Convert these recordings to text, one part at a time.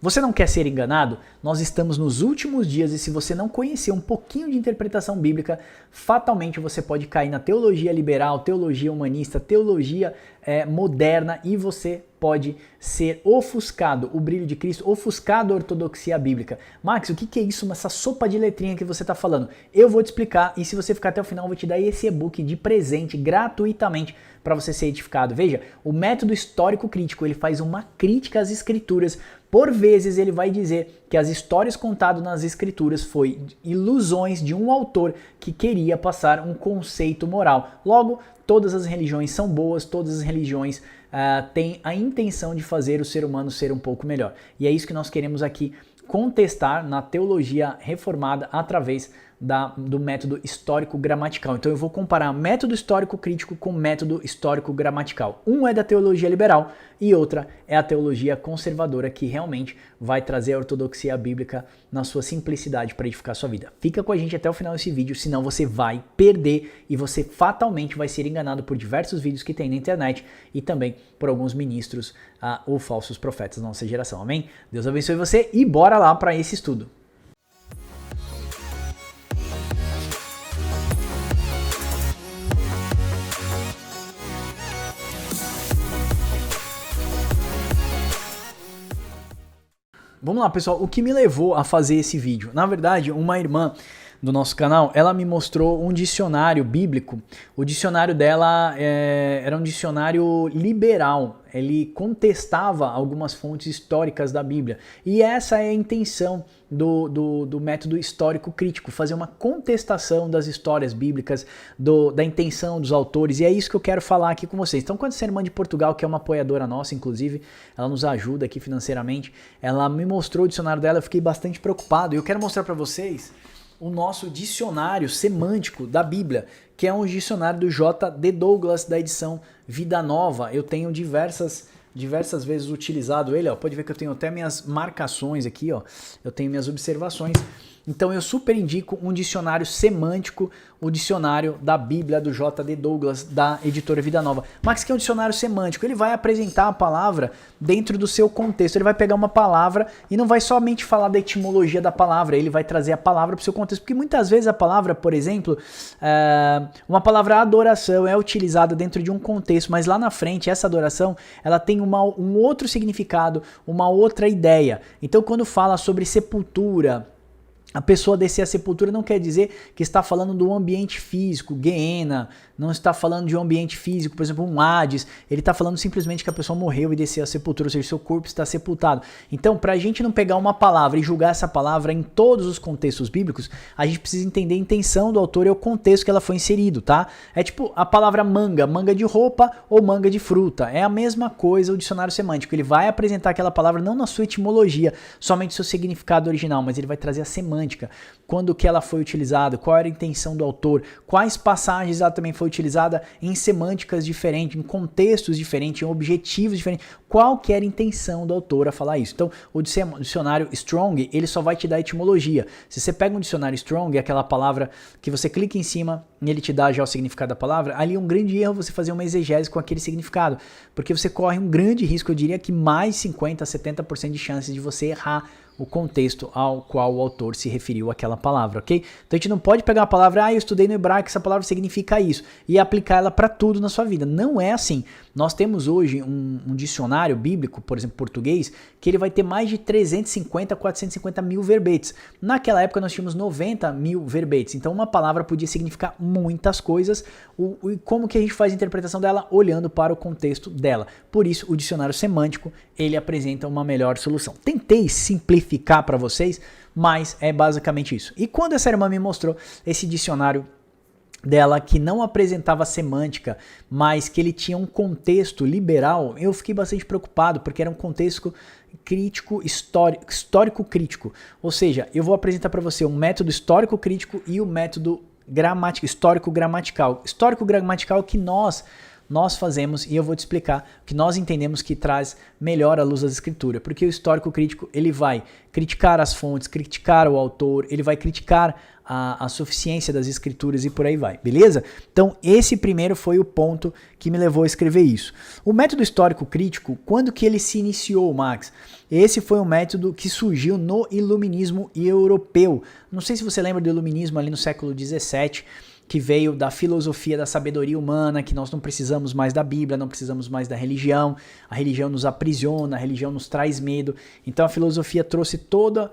Você não quer ser enganado? Nós estamos nos últimos dias e se você não conhecer um pouquinho de interpretação bíblica, fatalmente você pode cair na teologia liberal, teologia humanista, teologia moderna e você pode ser ofuscado, o brilho de Cristo, ofuscado a ortodoxia bíblica. Max, o que é isso, essa sopa de letrinha que você está falando? Eu vou te explicar e se você ficar até o final eu vou te dar esse e-book de presente gratuitamente para você ser edificado. Veja, o método histórico crítico, ele faz uma crítica às escrituras. Por vezes ele vai dizer que as histórias contadas nas escrituras foi ilusões de um autor que queria passar um conceito moral. Logo, todas as religiões são boas, todas as religiões têm a intenção de fazer o ser humano ser um pouco melhor. E é isso que nós queremos aqui contestar na teologia reformada através do método histórico-gramatical. Então eu vou comparar método histórico-crítico com método histórico-gramatical. Um é da teologia liberal e outra é a teologia conservadora que realmente vai trazer a ortodoxia bíblica na sua simplicidade para edificar a sua vida. Fica com a gente até o final desse vídeo, senão você vai perder e você fatalmente vai ser enganado por diversos vídeos que tem na internet e também por alguns ministros ou falsos profetas da nossa geração. Amém? Deus abençoe você e bora lá para esse estudo. Vamos lá, pessoal, o que me levou a fazer esse vídeo? Na verdade, uma irmã do nosso canal, ela me mostrou um dicionário bíblico. O dicionário dela era um dicionário liberal. Ele contestava algumas fontes históricas da Bíblia. E essa é a intenção do método histórico crítico, fazer uma contestação das histórias bíblicas, da intenção dos autores, e é isso que eu quero falar aqui com vocês. Então, quando essa irmã de Portugal, que é uma apoiadora nossa, inclusive, ela nos ajuda aqui financeiramente, ela me mostrou o dicionário dela, eu fiquei bastante preocupado, e eu quero mostrar para vocês o nosso dicionário semântico da Bíblia, que é um dicionário do J.D. Douglas, da edição Vida Nova. Eu tenho diversas vezes utilizado ele, ó. Pode ver que eu tenho até minhas marcações aqui, ó. Eu tenho minhas observações. Então eu super indico um dicionário semântico, o dicionário da Bíblia do J.D. Douglas, da editora Vida Nova. Mas que é um dicionário semântico, ele vai apresentar a palavra dentro do seu contexto, ele vai pegar uma palavra e não vai somente falar da etimologia da palavra, ele vai trazer a palavra para o seu contexto, porque muitas vezes a palavra, por exemplo, uma palavra adoração é utilizada dentro de um contexto, mas lá na frente essa adoração, ela tem um outro significado, uma outra ideia. Então quando fala sobre sepultura, a pessoa descer a sepultura não quer dizer que está falando do ambiente físico, Guiena, não está falando de um ambiente físico, por exemplo, um Hades, ele está falando simplesmente que a pessoa morreu e desceu a sepultura, ou seja, seu corpo está sepultado. Então, para a gente não pegar uma palavra e julgar essa palavra em todos os contextos bíblicos, a gente precisa entender a intenção do autor e o contexto que ela foi inserido, tá? É tipo a palavra manga, manga de roupa ou manga de fruta, é a mesma coisa o dicionário semântico, ele vai apresentar aquela palavra não na sua etimologia, somente seu significado original, mas ele vai trazer a semântica, quando que ela foi utilizada, qual era a intenção do autor, quais passagens ela também foi utilizada em semânticas diferentes, em contextos diferentes, em objetivos diferentes, qual que era a intenção do autor a falar isso. Então, o dicionário Strong, ele só vai te dar a etimologia. Se você pega um dicionário Strong, aquela palavra que você clica em cima e ele te dá já o significado da palavra, ali é um grande erro você fazer uma exegese com aquele significado, porque você corre um grande risco, eu diria que mais 50% a 70% de chances de você errar o contexto ao qual o autor se referiu àquela palavra, ok? Então a gente não pode pegar a palavra, eu estudei no hebraico, essa palavra significa isso, e aplicar ela para tudo na sua vida. Não é assim. Nós temos hoje um dicionário bíblico, por exemplo, português, que ele vai ter mais de 350 a 450 mil verbetes. Naquela época nós tínhamos 90 mil verbetes, então uma palavra podia significar muitas coisas, e como que a gente faz a interpretação dela? Olhando para o contexto dela. Por isso, o dicionário semântico, ele apresenta uma melhor solução. Tentei simplificar para vocês, mas é basicamente isso. E quando essa irmã me mostrou esse dicionário dela que não apresentava semântica, mas que ele tinha um contexto liberal, eu fiquei bastante preocupado, porque era um contexto crítico, histórico crítico. Ou seja, eu vou apresentar para você um método histórico crítico e o método histórico gramatical. Histórico gramatical que nós nós fazemos, e eu vou te explicar o que nós entendemos que traz melhor a luz das escrituras, porque o histórico crítico ele vai criticar as fontes, criticar o autor, ele vai criticar a suficiência das escrituras e por aí vai, beleza? Então esse primeiro foi o ponto que me levou a escrever isso. O método histórico crítico, quando que ele se iniciou, Max? Esse foi um método que surgiu no iluminismo europeu. Não sei se você lembra do iluminismo ali no século XVII, que veio da filosofia da sabedoria humana, que nós não precisamos mais da Bíblia, não precisamos mais da religião, a religião nos aprisiona, a religião nos traz medo. Então a filosofia trouxe todo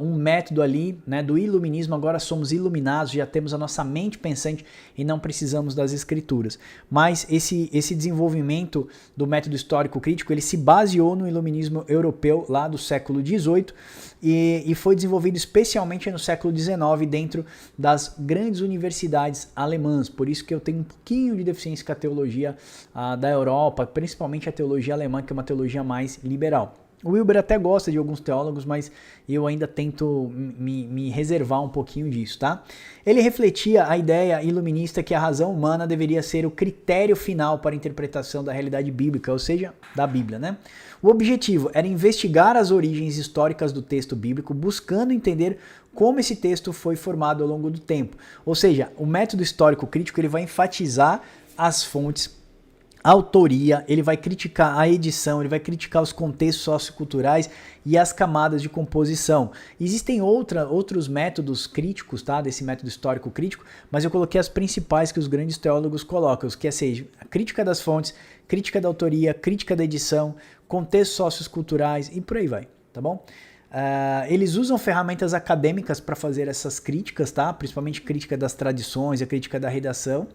um método ali, né, do iluminismo. Agora somos iluminados, já temos a nossa mente pensante e não precisamos das escrituras. Mas esse desenvolvimento do método histórico crítico, ele se baseou no iluminismo europeu lá do século XVIII e foi desenvolvido especialmente no século XIX dentro das grandes universidades alemãs. Por isso que eu tenho um pouquinho de deficiência com a teologia da Europa, principalmente a teologia alemã, que é uma teologia mais liberal. O Wilber até gosta de alguns teólogos, mas eu ainda tento me reservar um pouquinho disso, tá? Ele refletia a ideia iluminista que a razão humana deveria ser o critério final para a interpretação da realidade bíblica, ou seja, da Bíblia, né? O objetivo era investigar as origens históricas do texto bíblico, buscando entender como esse texto foi formado ao longo do tempo. Ou seja, o método histórico crítico ele vai enfatizar as fontes, a autoria, ele vai criticar a edição, ele vai criticar os contextos socioculturais e as camadas de composição. Existem outros métodos críticos, tá, desse método histórico crítico, mas eu coloquei as principais que os grandes teólogos colocam, que é seja a crítica das fontes, crítica da autoria, crítica da edição, contextos socioculturais e por aí vai, tá bom? Eles usam ferramentas acadêmicas para fazer essas críticas, tá? Principalmente crítica das tradições, a crítica da redação.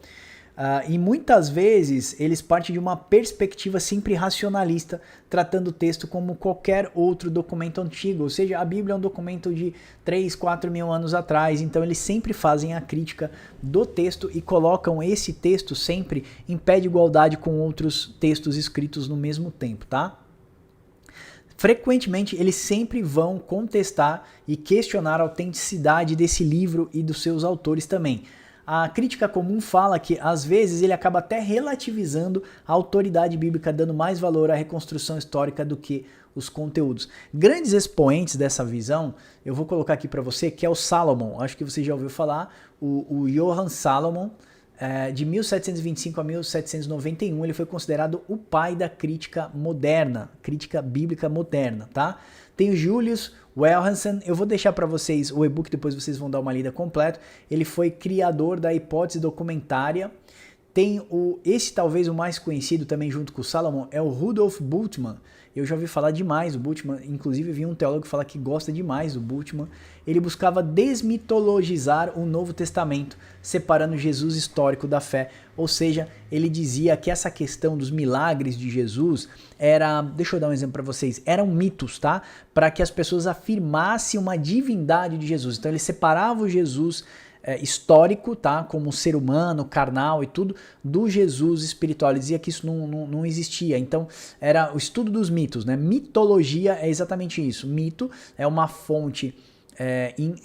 E muitas vezes eles partem de uma perspectiva sempre racionalista, tratando o texto como qualquer outro documento antigo, ou seja, a Bíblia é um documento de 3, 4 mil anos atrás, então eles sempre fazem a crítica do texto e colocam esse texto sempre em pé de igualdade com outros textos escritos no mesmo tempo, tá? Frequentemente eles sempre vão contestar e questionar a autenticidade desse livro e dos seus autores também. A crítica comum fala que, às vezes, ele acaba até relativizando a autoridade bíblica, dando mais valor à reconstrução histórica do que os conteúdos. Grandes expoentes dessa visão, eu vou colocar aqui para você, que é o Salomon. Acho que você já ouviu falar, o Johann Salomon, de 1725 a 1791, ele foi considerado o pai da crítica moderna, crítica bíblica moderna, tá? Tem o Julius Wellhausen, eu vou deixar para vocês o e-book, depois vocês vão dar uma lida completa. Ele foi criador da hipótese documentária. Tem esse talvez o mais conhecido também junto com o Salomon, é o Rudolf Bultmann. Eu já ouvi falar demais do Bultmann, inclusive vi um teólogo falar que gosta demais do Bultmann. Ele buscava desmitologizar o Novo Testamento, separando Jesus histórico da fé. Ou seja, ele dizia que essa questão dos milagres de Jesus era, deixa eu dar um exemplo para vocês, eram mitos, tá? Para que as pessoas afirmassem uma divindade de Jesus. Então ele separava o Jesus histórico, tá, como ser humano, carnal e tudo, do Jesus espiritual. Ele dizia que isso não existia. Então, era o estudo dos mitos, né? Mitologia é exatamente isso. Mito é uma fonte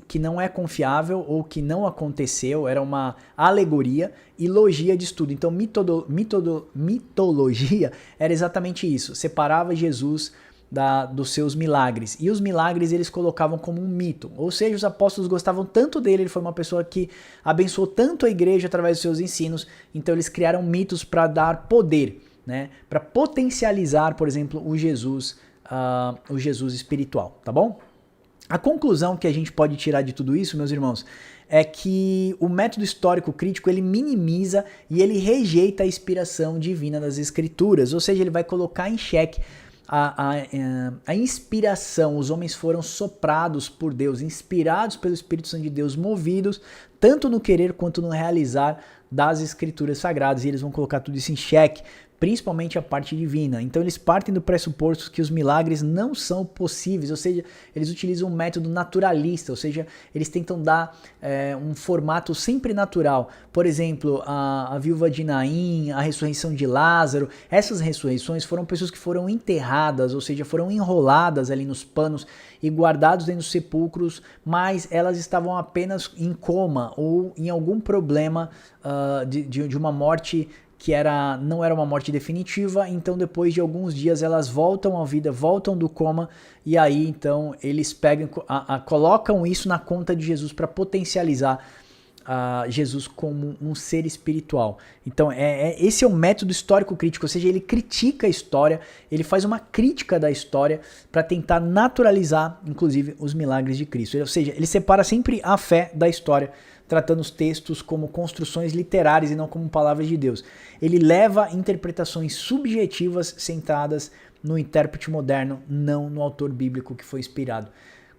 que não é confiável ou que não aconteceu, era uma alegoria, e logia de estudo. Então, mitologia era exatamente isso. Separava Jesus dos seus milagres. E os milagres eles colocavam como um mito. Ou seja, os apóstolos gostavam tanto dele, ele foi uma pessoa que abençoou tanto a igreja através dos seus ensinos, então eles criaram mitos para dar poder, né? Para potencializar, por exemplo, o Jesus espiritual, tá bom? A conclusão que a gente pode tirar de tudo isso, meus irmãos, é que o método histórico crítico ele minimiza e ele rejeita a inspiração divina das escrituras, ou seja, ele vai colocar em xeque a inspiração. Os homens foram soprados por Deus, inspirados pelo Espírito Santo de Deus, movidos tanto no querer quanto no realizar das escrituras sagradas, e eles vão colocar tudo isso em xeque, principalmente a parte divina. Então eles partem do pressuposto que os milagres não são possíveis, ou seja, eles utilizam um método naturalista, ou seja, eles tentam dar um formato sempre natural. Por exemplo, a viúva de Naim, a ressurreição de Lázaro, essas ressurreições foram pessoas que foram enterradas, ou seja, foram enroladas ali nos panos e guardados dentro dos sepulcros, mas elas estavam apenas em coma ou em algum problema de uma morte que não era uma morte definitiva, então depois de alguns dias elas voltam à vida, voltam do coma, e aí então eles colocam isso na conta de Jesus para potencializar Jesus como um ser espiritual. Então esse é o método histórico crítico, ou seja, ele critica a história, ele faz uma crítica da história para tentar naturalizar, inclusive, os milagres de Cristo. Ou seja, ele separa sempre a fé da história, tratando os textos como construções literárias e não como palavras de Deus. Ele leva interpretações subjetivas centradas no intérprete moderno, não no autor bíblico que foi inspirado.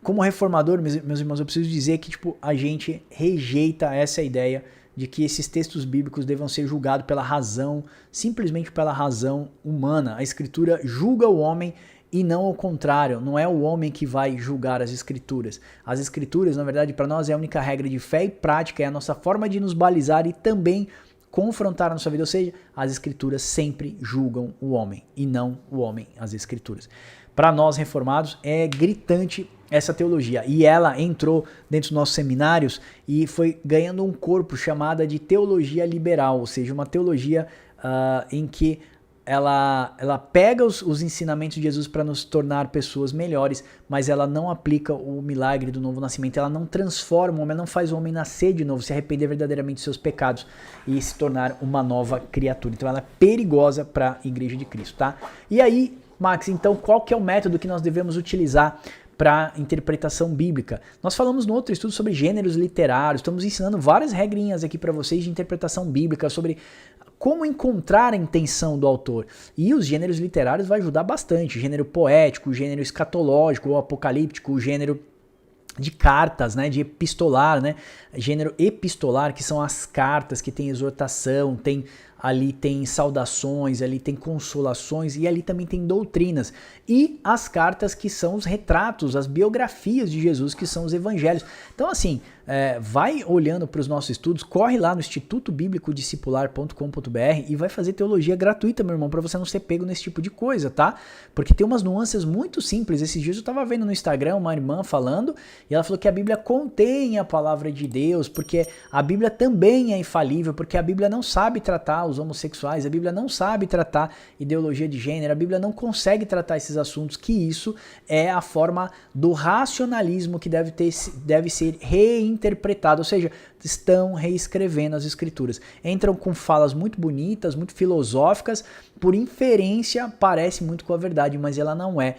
Como reformador, meus irmãos, eu preciso dizer que a gente rejeita essa ideia de que esses textos bíblicos devam ser julgados pela razão, simplesmente pela razão humana. A Escritura julga o homem e não ao contrário, não é o homem que vai julgar as Escrituras. As Escrituras, na verdade, para nós é a única regra de fé e prática, é a nossa forma de nos balizar e também confrontar a nossa vida. Ou seja, as Escrituras sempre julgam o homem e não o homem as Escrituras. Para nós reformados é gritante essa teologia, e ela entrou dentro dos nossos seminários e foi ganhando um corpo chamada de teologia liberal, ou seja, uma teologia em que ela pega os ensinamentos de Jesus para nos tornar pessoas melhores, mas ela não aplica o milagre do novo nascimento, ela não transforma o homem, ela não faz o homem nascer de novo, se arrepender verdadeiramente dos seus pecados e se tornar uma nova criatura. Então ela é perigosa para a Igreja de Cristo, tá? E aí, Max, então qual que é o método que nós devemos utilizar para interpretação bíblica? Nós falamos no outro estudo sobre gêneros literários, estamos ensinando várias regrinhas aqui para vocês de interpretação bíblica, sobre como encontrar a intenção do autor. E os gêneros literários vai ajudar bastante, gênero poético, gênero escatológico ou apocalíptico, gênero de cartas, né, de epistolar, né, gênero epistolar, que são as cartas que tem exortação, ali tem saudações, ali tem consolações e ali também tem doutrinas. E as cartas que são os retratos, as biografias de Jesus, que são os evangelhos. Então assim, vai olhando para os nossos estudos, corre lá no institutobiblicodiscipular.com.br e vai fazer teologia gratuita, meu irmão, para você não ser pego nesse tipo de coisa, tá? Porque tem umas nuances muito simples. Esses dias eu estava vendo no Instagram uma irmã falando, e ela falou que a Bíblia contém a palavra de Deus, porque a Bíblia também é infalível, porque a Bíblia não sabe tratar os homossexuais, a Bíblia não sabe tratar ideologia de gênero, a Bíblia não consegue tratar esses assuntos, que isso é a forma do racionalismo que deve ser reinterpretado, ou seja, estão reescrevendo as Escrituras. Entram com falas muito bonitas, muito filosóficas, por inferência parece muito com a verdade, mas ela não é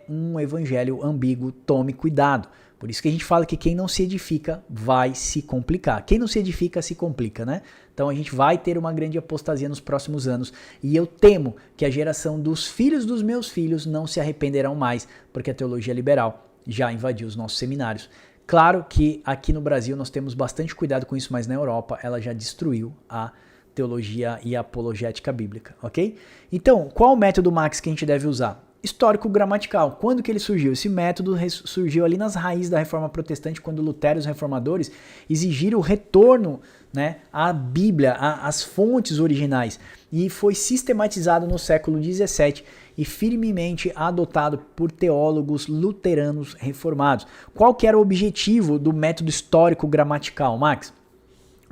um evangelho ambíguo, tome cuidado. Por isso que a gente fala que quem não se edifica vai se complicar. Quem não se edifica se complica, né? Então a gente vai ter uma grande apostasia nos próximos anos, e eu temo que a geração dos filhos dos meus filhos não se arrependerão mais, porque a teologia liberal já invadiu os nossos seminários. Claro que aqui no Brasil nós temos bastante cuidado com isso, mas na Europa ela já destruiu a teologia e a apologética bíblica, ok? Então, qual o método, Max, que a gente deve usar? Histórico-gramatical. Quando que ele surgiu? Esse método surgiu ali nas raízes da Reforma Protestante, quando Lutero e os reformadores exigiram o retorno, né, à Bíblia, às fontes originais, e foi sistematizado no século XVII e firmemente adotado por teólogos luteranos reformados. Qual que era o objetivo do método histórico-gramatical, Max?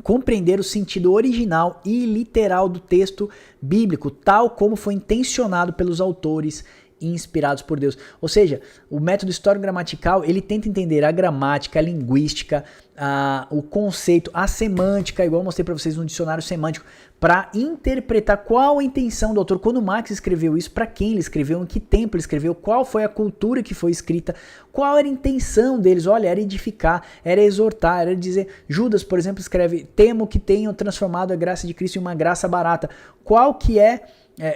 Compreender o sentido original e literal do texto bíblico, tal como foi intencionado pelos autores inspirados por Deus. Ou seja, o método histórico-gramatical, ele tenta entender a gramática, a linguística, o conceito, a semântica, igual eu mostrei para vocês no dicionário semântico, para interpretar qual a intenção do autor. Quando Marx escreveu isso, para quem ele escreveu, em que tempo ele escreveu, qual foi a cultura que foi escrita, qual era a intenção deles. Olha, era edificar, era exortar, era dizer... Judas, por exemplo, escreve: temo que tenham transformado a graça de Cristo em uma graça barata. Qual que é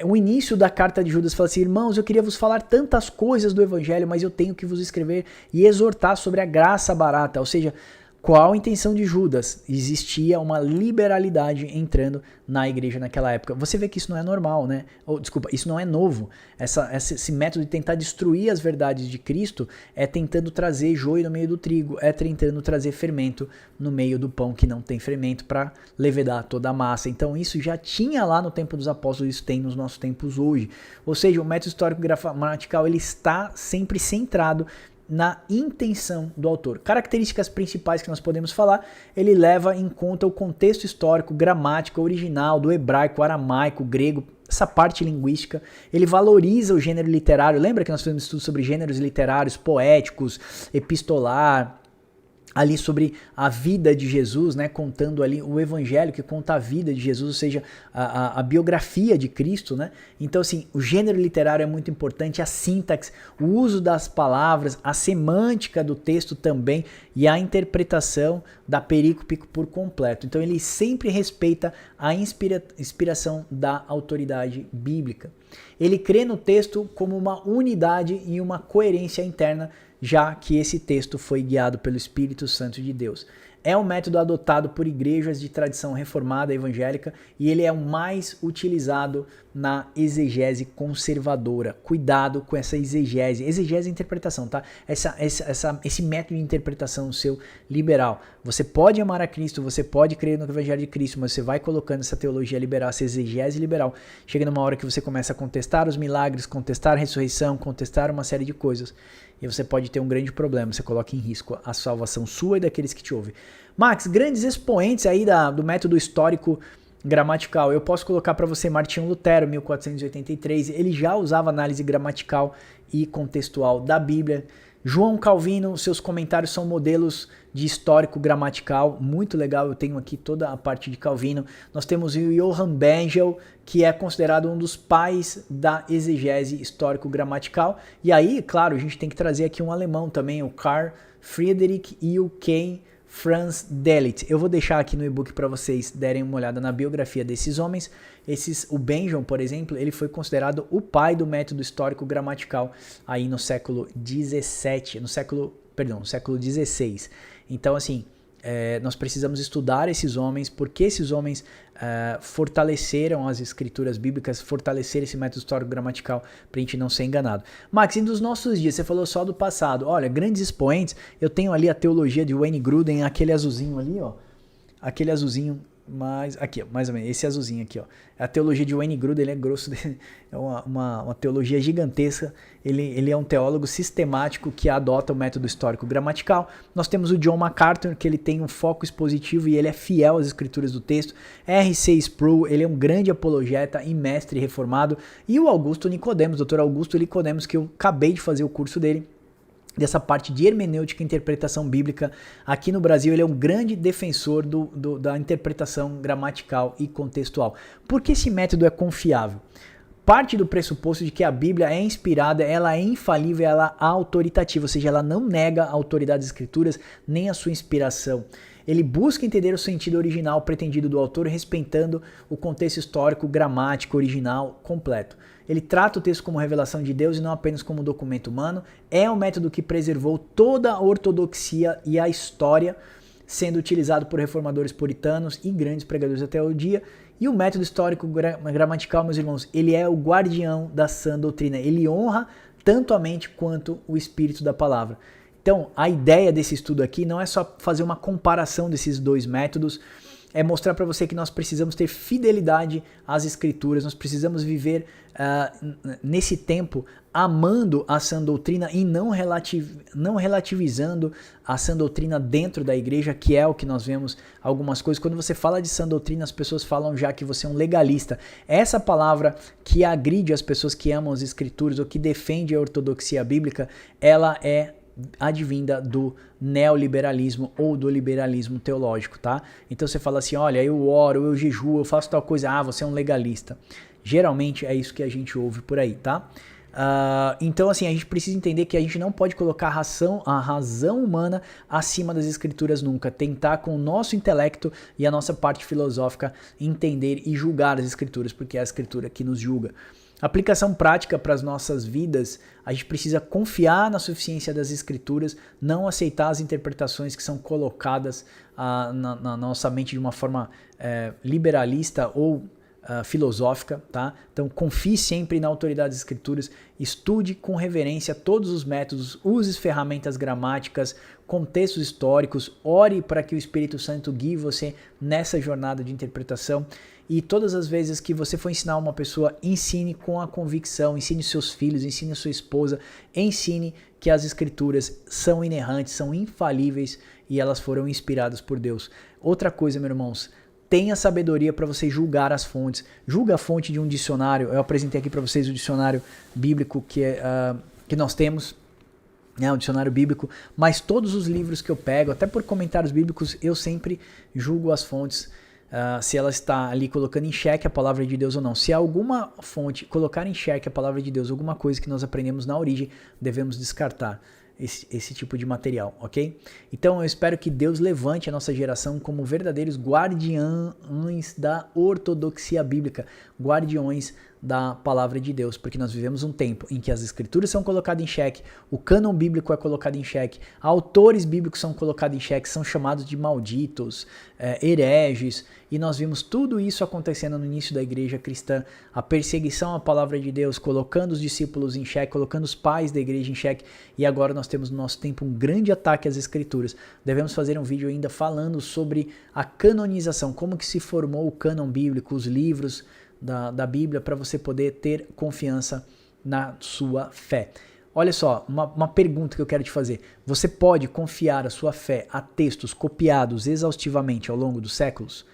o início da carta de Judas? Fala assim: irmãos, eu queria vos falar tantas coisas do evangelho, mas eu tenho que vos escrever e exortar sobre a graça barata. Ou seja, qual a intenção de Judas? Existia uma liberalidade entrando na igreja naquela época. Você vê que isso não é normal, né? Desculpa, isso não é novo. Esse método de tentar destruir as verdades de Cristo é tentando trazer joio no meio do trigo, é tentando trazer fermento no meio do pão que não tem fermento, para levedar toda a massa. Então isso já tinha lá no tempo dos apóstolos, isso tem nos nossos tempos hoje. Ou seja, o método histórico-gramatical, ele está sempre centrado na intenção do autor. Características principais que nós podemos falar: ele leva em conta o contexto histórico, gramática original do hebraico, aramaico, grego, essa parte linguística. Ele valoriza o gênero literário. Lembra que nós fizemos estudo sobre gêneros literários, poéticos, epistolar, ali sobre a vida de Jesus, né, contando ali o evangelho que conta a vida de Jesus, ou seja, a biografia de Cristo, né? Então, assim, o gênero literário é muito importante, a sintaxe, o uso das palavras, a semântica do texto também e a interpretação da perícope por completo. Então, ele sempre respeita a inspiração da autoridade bíblica. Ele crê no texto como uma unidade e uma coerência interna, já que esse texto foi guiado pelo Espírito Santo de Deus. É um método adotado por igrejas de tradição reformada evangélica e ele é o mais utilizado na exegese conservadora. Cuidado com essa exegese. Exegese é interpretação, tá? Esse método de interpretação seu liberal. Você pode amar a Cristo, você pode crer no Evangelho de Cristo, mas você vai colocando essa teologia liberal, essa exegese liberal. Chega numa hora que você começa a contestar os milagres, contestar a ressurreição, contestar uma série de coisas. E você pode ter um grande problema, você coloca em risco a salvação sua e daqueles que te ouvem. Max, grandes expoentes aí do método histórico gramatical. Eu posso colocar para você Martinho Lutero, 1483, ele já usava análise gramatical e contextual da Bíblia. João Calvino, seus comentários são modelos de histórico gramatical, muito legal, eu tenho aqui toda a parte de Calvino. Nós temos o Johann Bengel, que é considerado um dos pais da exegese histórico-gramatical. E aí, claro, a gente tem que trazer aqui um alemão também, o Carl Friedrich e o Ken Franz Delitzsch. Eu vou deixar aqui no e-book para vocês derem uma olhada na biografia desses homens. O Bengel, por exemplo, ele foi considerado o pai do método histórico-gramatical aí no século XVII, no século XVI. Então, assim, nós precisamos estudar esses homens, porque esses homens fortaleceram as escrituras bíblicas, fortaleceram esse método histórico-gramatical para a gente não ser enganado. Max, e dos nossos dias, você falou só do passado. Olha, grandes expoentes, eu tenho ali a teologia de Wayne Grudem, aquele azulzinho ali, ó. Aquele azulzinho, aqui, ó, mais ou menos, esse azulzinho aqui, ó. A teologia de Wayne Grudem, ele é grosso, é uma teologia gigantesca. Ele é um teólogo sistemático que adota o método histórico-gramatical. Nós temos o John MacArthur, que ele tem um foco expositivo e ele é fiel às escrituras do texto. R.C. Sproul, ele é um grande apologeta e mestre reformado. E o Augusto Nicodemos, Dr. Augusto Nicodemos, que eu acabei de fazer o curso dele, dessa parte de hermenêutica e interpretação bíblica. Aqui no Brasil ele é um grande defensor da interpretação gramatical e contextual. Por que esse método é confiável? Parte do pressuposto de que a Bíblia é inspirada, ela é infalível, ela é autoritativa, ou seja, ela não nega a autoridade das escrituras nem a sua inspiração. Ele busca entender o sentido original pretendido do autor, respeitando o contexto histórico, gramático, original, completo. Ele trata o texto como revelação de Deus e não apenas como um documento humano. É um método que preservou toda a ortodoxia e a história, sendo utilizado por reformadores puritanos e grandes pregadores até o dia. E o método histórico gramatical, meus irmãos, ele é o guardião da sã doutrina. Ele honra tanto a mente quanto o espírito da palavra. Então, a ideia desse estudo aqui não é só fazer uma comparação desses dois métodos, é mostrar para você que nós precisamos ter fidelidade às escrituras, nós precisamos viver nesse tempo amando a sã doutrina e não relativizando a sã doutrina dentro da igreja, que é o que nós vemos algumas coisas. Quando você fala de sã doutrina, as pessoas falam já que você é um legalista. Essa palavra que agride as pessoas que amam as escrituras ou que defende a ortodoxia bíblica, ela é advinda do neoliberalismo ou do liberalismo teológico, tá? Então você fala assim, olha, eu oro, eu jejuo, eu faço tal coisa, você é um legalista. Geralmente é isso que a gente ouve por aí, tá? Então assim, a gente precisa entender que a gente não pode colocar a razão humana acima das escrituras nunca, tentar com o nosso intelecto e a nossa parte filosófica entender e julgar as escrituras, porque é a escritura que nos julga. Aplicação prática para as nossas vidas, a gente precisa confiar na suficiência das escrituras, não aceitar as interpretações que são colocadas na nossa mente de uma forma liberalista ou filosófica, tá? Então confie sempre na autoridade das escrituras, estude com reverência todos os métodos, use ferramentas gramáticas, contextos históricos, ore para que o Espírito Santo guie você nessa jornada de interpretação e todas as vezes que você for ensinar uma pessoa, ensine com a convicção, ensine seus filhos, ensine a sua esposa, ensine que as escrituras são inerrantes, são infalíveis e elas foram inspiradas por Deus. Outra coisa, meus irmãos, tenha sabedoria para você julgar as fontes. Julga a fonte de um dicionário. Eu apresentei aqui para vocês o dicionário bíblico que nós temos, né, o dicionário bíblico, mas todos os livros que eu pego, até por comentários bíblicos, eu sempre julgo as fontes, se ela está ali colocando em xeque a palavra de Deus ou não. Se alguma fonte colocar em xeque a palavra de Deus, alguma coisa que nós aprendemos na origem, devemos descartar esse tipo de material, ok? Então eu espero que Deus levante a nossa geração como verdadeiros guardiões da ortodoxia bíblica, guardiões da palavra de Deus, porque nós vivemos um tempo em que as escrituras são colocadas em xeque, o cânon bíblico é colocado em xeque, autores bíblicos são colocados em xeque, são chamados de malditos, hereges, e nós vimos tudo isso acontecendo no início da igreja cristã, a perseguição à palavra de Deus, colocando os discípulos em xeque, colocando os pais da igreja em xeque, e agora nós temos no nosso tempo um grande ataque às escrituras. Devemos fazer um vídeo ainda falando sobre a canonização, como que se formou o cânon bíblico, os livros da Bíblia, para você poder ter confiança na sua fé. Olha só, uma pergunta que eu quero te fazer. Você pode confiar a sua fé a textos copiados exaustivamente ao longo dos séculos?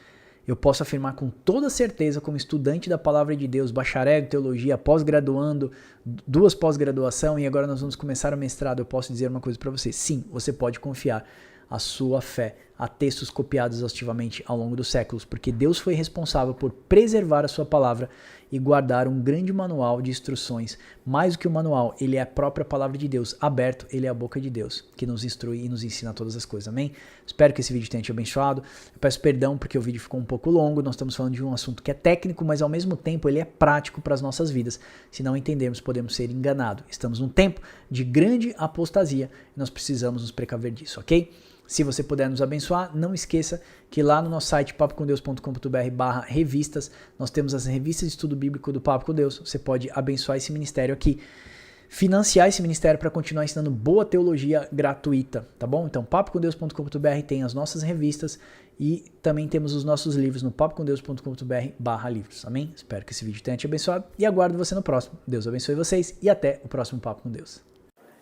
Eu posso afirmar com toda certeza, como estudante da palavra de Deus, bacharel em teologia, pós-graduando, 2 pós-graduação e agora nós vamos começar o mestrado, eu posso dizer uma coisa para você. Sim, você pode confiar a sua fé a textos copiados exaustivamente ao longo dos séculos, porque Deus foi responsável por preservar a sua palavra e guardar um grande manual de instruções. Mais do que um manual, ele é a própria palavra de Deus, aberto, ele é a boca de Deus, que nos instrui e nos ensina todas as coisas, amém? Espero que esse vídeo tenha te abençoado. Eu peço perdão porque o vídeo ficou um pouco longo, nós estamos falando de um assunto que é técnico, mas ao mesmo tempo ele é prático para as nossas vidas. Se não entendermos, podemos ser enganados. Estamos num tempo de grande apostasia e nós precisamos nos precaver disso, ok? Se você puder nos abençoar, não esqueça que lá no nosso site papocomdeus.com.br/revistas, nós temos as revistas de estudo bíblico do Papo com Deus. Você pode abençoar esse ministério aqui, financiar esse ministério para continuar ensinando boa teologia gratuita, tá bom? Então, papocomdeus.com.br tem as nossas revistas e também temos os nossos livros no papocomdeus.com.br/livros, amém? Espero que esse vídeo tenha te abençoado e aguardo você no próximo. Deus abençoe vocês e até o próximo Papo com Deus.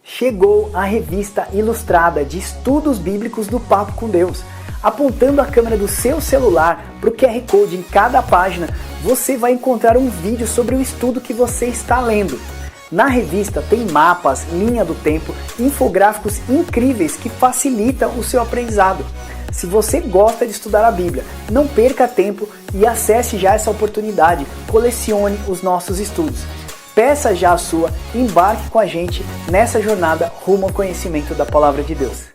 Chegou a revista ilustrada de estudos bíblicos do Papo com Deus. Apontando a câmera do seu celular para o QR Code em cada página, você vai encontrar um vídeo sobre o estudo que você está lendo. Na revista tem mapas, linha do tempo, infográficos incríveis que facilitam o seu aprendizado. Se você gosta de estudar a Bíblia, não perca tempo e acesse já essa oportunidade. Colecione os nossos estudos. Peça já a sua, embarque com a gente nessa jornada rumo ao conhecimento da Palavra de Deus.